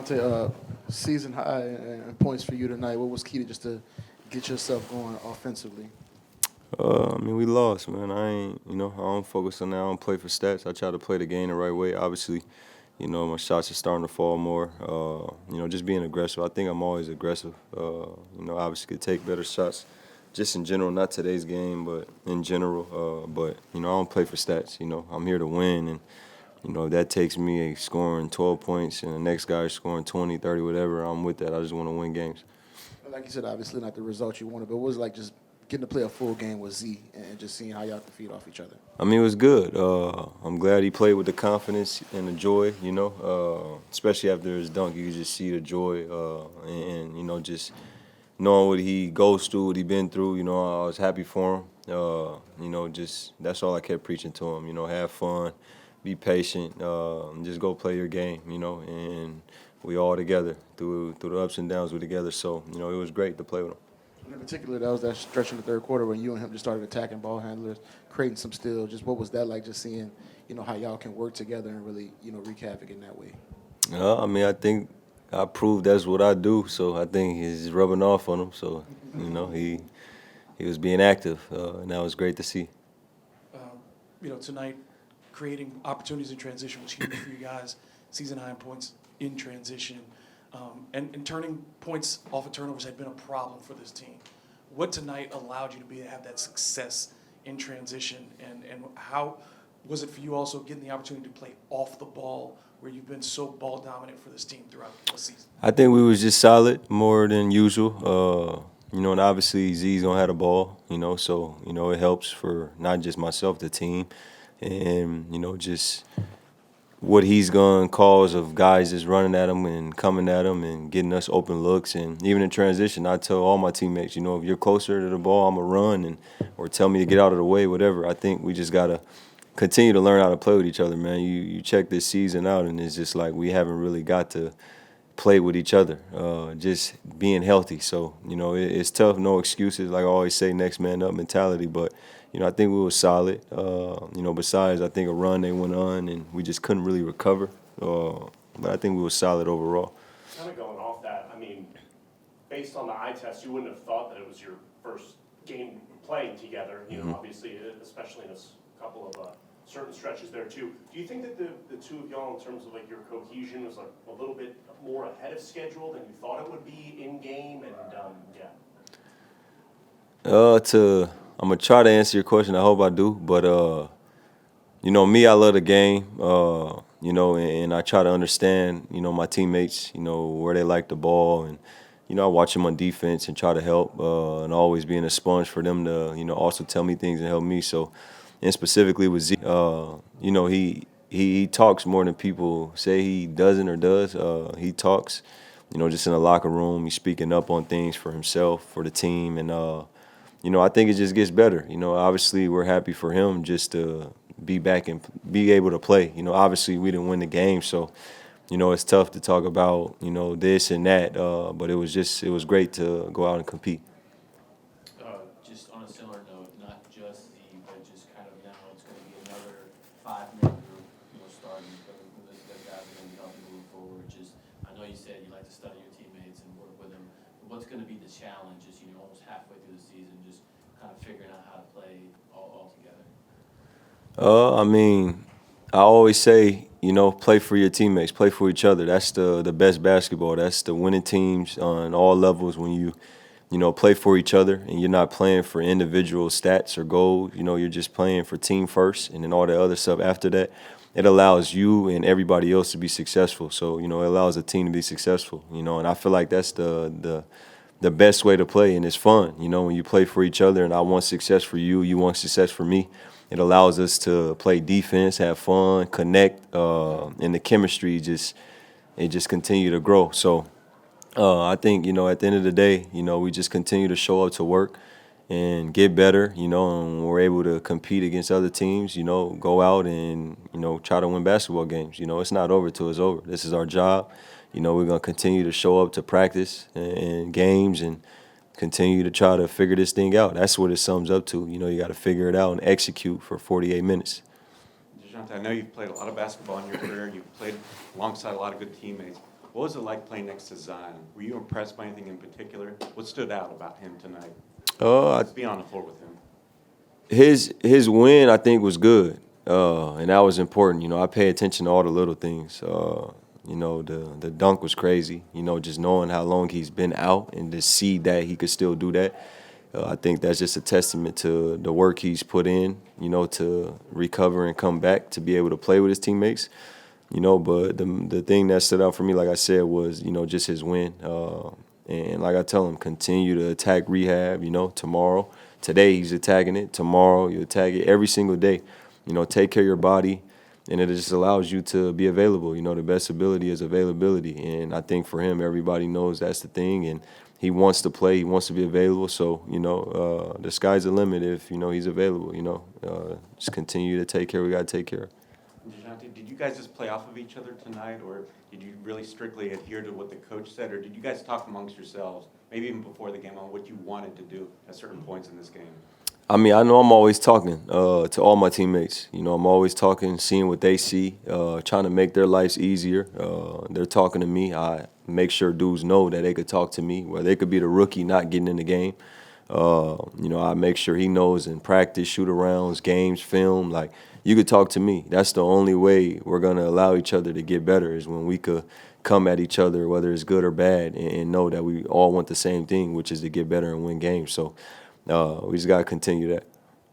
Javonte, season high in points for you tonight. What was key to just to get yourself going offensively? I mean, we lost, man. I don't focus on that. I don't play for stats. I try to play the game the right way. Obviously, my shots are starting to fall more. Just being aggressive. I think I'm always aggressive. Obviously could take better shots just in general, not today's game, but in general. But I don't play for stats. I'm here to win, and, if that takes me scoring 12 points and the next guy scoring 20, 30, whatever, I'm with that. I just want to win games. Like you said, obviously not the result you wanted, but what was it like just getting to play a full game with Z and just seeing how y'all can feed off each other? I mean, it was good. I'm glad he played with the confidence and the joy, especially after his dunk. You could just see the joy and just knowing what he goes through, what he been through. I was happy for him. Just that's all I kept preaching to him. Have fun, be patient, just go play your game, and we all together through the ups and downs. We're together. So, it was great to play with him. In particular, that was that stretch in the third quarter when you and him just started attacking ball handlers, creating some steals. Just what was that like, just seeing, how y'all can work together and really, wreak havoc in that way? I think I proved that's what I do, so I think it's rubbing off on him. So, he was being active, and that was great to see. Tonight, creating opportunities in transition was huge for you guys. Season high in points in transition. And turning points off of turnovers had been a problem for this team. What tonight allowed you to have that success in transition, and how was it for you also getting the opportunity to play off the ball where you've been so ball dominant for this team throughout the season? I think we was just solid more than usual. And obviously Z's gonna have the ball, so it helps for not just myself, the team, and just what he's going to cause of guys just running at him and coming at him and getting us open looks. And even in transition, I tell all my teammates, if you're closer to the ball, I'm going to run or tell me to get out of the way, whatever. I think we just got to continue to learn how to play with each other, man. You check this season out, and it's just like we haven't really got to play with each other, just being healthy. So, it's tough, no excuses. Like I always say, next man up mentality. But, I think we were solid. Besides, I think a run they went on, and we just couldn't really recover. But I think we were solid overall. Kind of going off that, based on the eye test, you wouldn't have thought that it was your first game playing together, obviously, especially in a couple of certain stretches there, too. Do you think that the two of y'all, in terms of, your cohesion, was, a little bit more ahead of schedule than you thought it would be in-game? And, I'm going to try to answer your question. I hope I do. But, me, I love the game, and I try to understand, my teammates, where they like the ball. And, I watch them on defense and try to help and always being a sponge for them to, also tell me things and help me. So, and specifically with Z, he talks more than people say he doesn't or does. He talks, just in the locker room. He's speaking up on things for himself, for the team. And, I think it just gets better. Obviously we're happy for him just to be back and be able to play. Obviously we didn't win the game, so, it's tough to talk about, this and that. But it was great to go out and compete. Just on a similar note, not just Z, but just kind of now it's going to be another 5-man group, starting. Those guys are going to be helping move forward. I know you said you like to study your teammates and work with them. But what's going to be the challenge? Just almost halfway through the season, just kind of figuring out how to play all together. I always say, play for your teammates, play for each other. That's the best basketball. That's the winning teams on all levels when you play for each other and you're not playing for individual stats or goals. You're just playing for team first, and then all the other stuff after that. It allows you and everybody else to be successful. So, it allows a team to be successful, and I feel like that's the best way to play, and it's fun, when you play for each other, and I want success for you, you want success for me. It allows us to play defense, have fun, connect, and the chemistry just continue to grow. So I think, at the end of the day, we just continue to show up to work and get better, and we're able to compete against other teams, go out and, try to win basketball games. It's not over till it's over. This is our job. We're going to continue to show up to practice and games and continue to try to figure this thing out. That's what it sums up to. You got to figure it out and execute for 48 minutes. Dejounte, I know you've played a lot of basketball in your career. You've played alongside a lot of good teammates. What was it like playing next to Zion? Were you impressed by anything in particular? What stood out about him tonight? Let's be on the floor with him. His win, I think, was good, and that was important. You know, I pay attention to all the little things. You know, the dunk was crazy. You know, just knowing how long he's been out and to see that he could still do that. I think that's just a testament to the work he's put in, you know, to recover and come back to be able to play with his teammates. You know, but the thing that stood out for me, like I said, was, you know, just his win. And like I tell him, continue to attack rehab, you know, tomorrow. Today he's attacking it. Tomorrow you attack it every single day. You know, take care of your body, and it just allows you to be available. You know, the best ability is availability. And I think for him, everybody knows that's the thing. And he wants to play. He wants to be available. So, you know, the sky's the limit if, you know, he's available, you know. Just continue to take care. We got to take care. Dejounte, did you guys just play off of each other tonight, or did you really strictly adhere to what the coach said, or did you guys talk amongst yourselves, maybe even before the game, on what you wanted to do at certain points in this game? I mean, I know I'm always talking to all my teammates. You know, I'm always talking, seeing what they see, trying to make their lives easier. They're talking to me. I make sure dudes know that they could talk to me, where they could be the rookie not getting in the game. You know, I make sure he knows in practice, shoot-arounds, games, film, like, you could talk to me. That's the only way we're going to allow each other to get better, is when we could come at each other, whether it's good or bad, and know that we all want the same thing, which is to get better and win games. So we just got to continue that.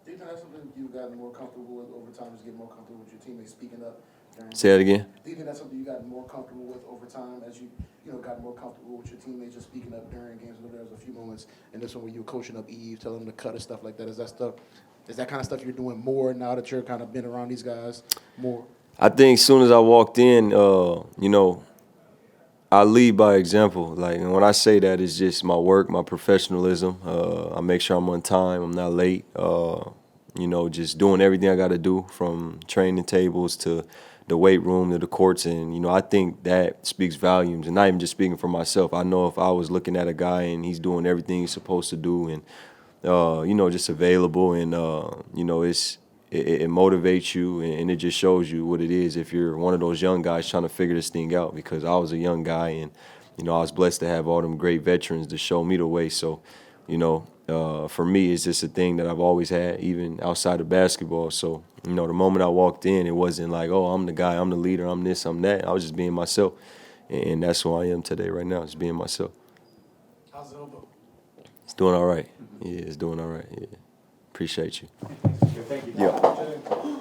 Do you think that's something you've gotten more comfortable with over time, just get more comfortable with your teammates speaking up? Say that again? Do you think that's something you got more comfortable with over time as you got more comfortable with your teammates just speaking up during games? There was a few moments in this one where you were coaching up Yves, telling them to cut and stuff like that. Is that kind of stuff you're doing more now that you're kind of been around these guys more? I think as soon as I walked in, you know, I lead by example. Like, and when I say that, it's just my work, my professionalism. I make sure I'm on time, I'm not late. You know, just doing everything I got to do, from training tables to the weight room to the courts. And, you know, I think that speaks volumes. And not even just speaking for myself. I know if I was looking at a guy and he's doing everything he's supposed to do and, you know, just available, and, you know, it motivates you, and it just shows you what it is if you're one of those young guys trying to figure this thing out. Because I was a young guy, and, you know, I was blessed to have all them great veterans to show me the way. So, you know, for me, it's just a thing that I've always had, even outside of basketball. So, you know, the moment I walked in, it wasn't like, oh, I'm the guy, I'm the leader, I'm this, I'm that. I was just being myself. And that's who I am today right now, just being myself. How's the elbow? It's doing all right. Yeah, it's doing all right. Yeah. Appreciate you. Thank you. Yeah.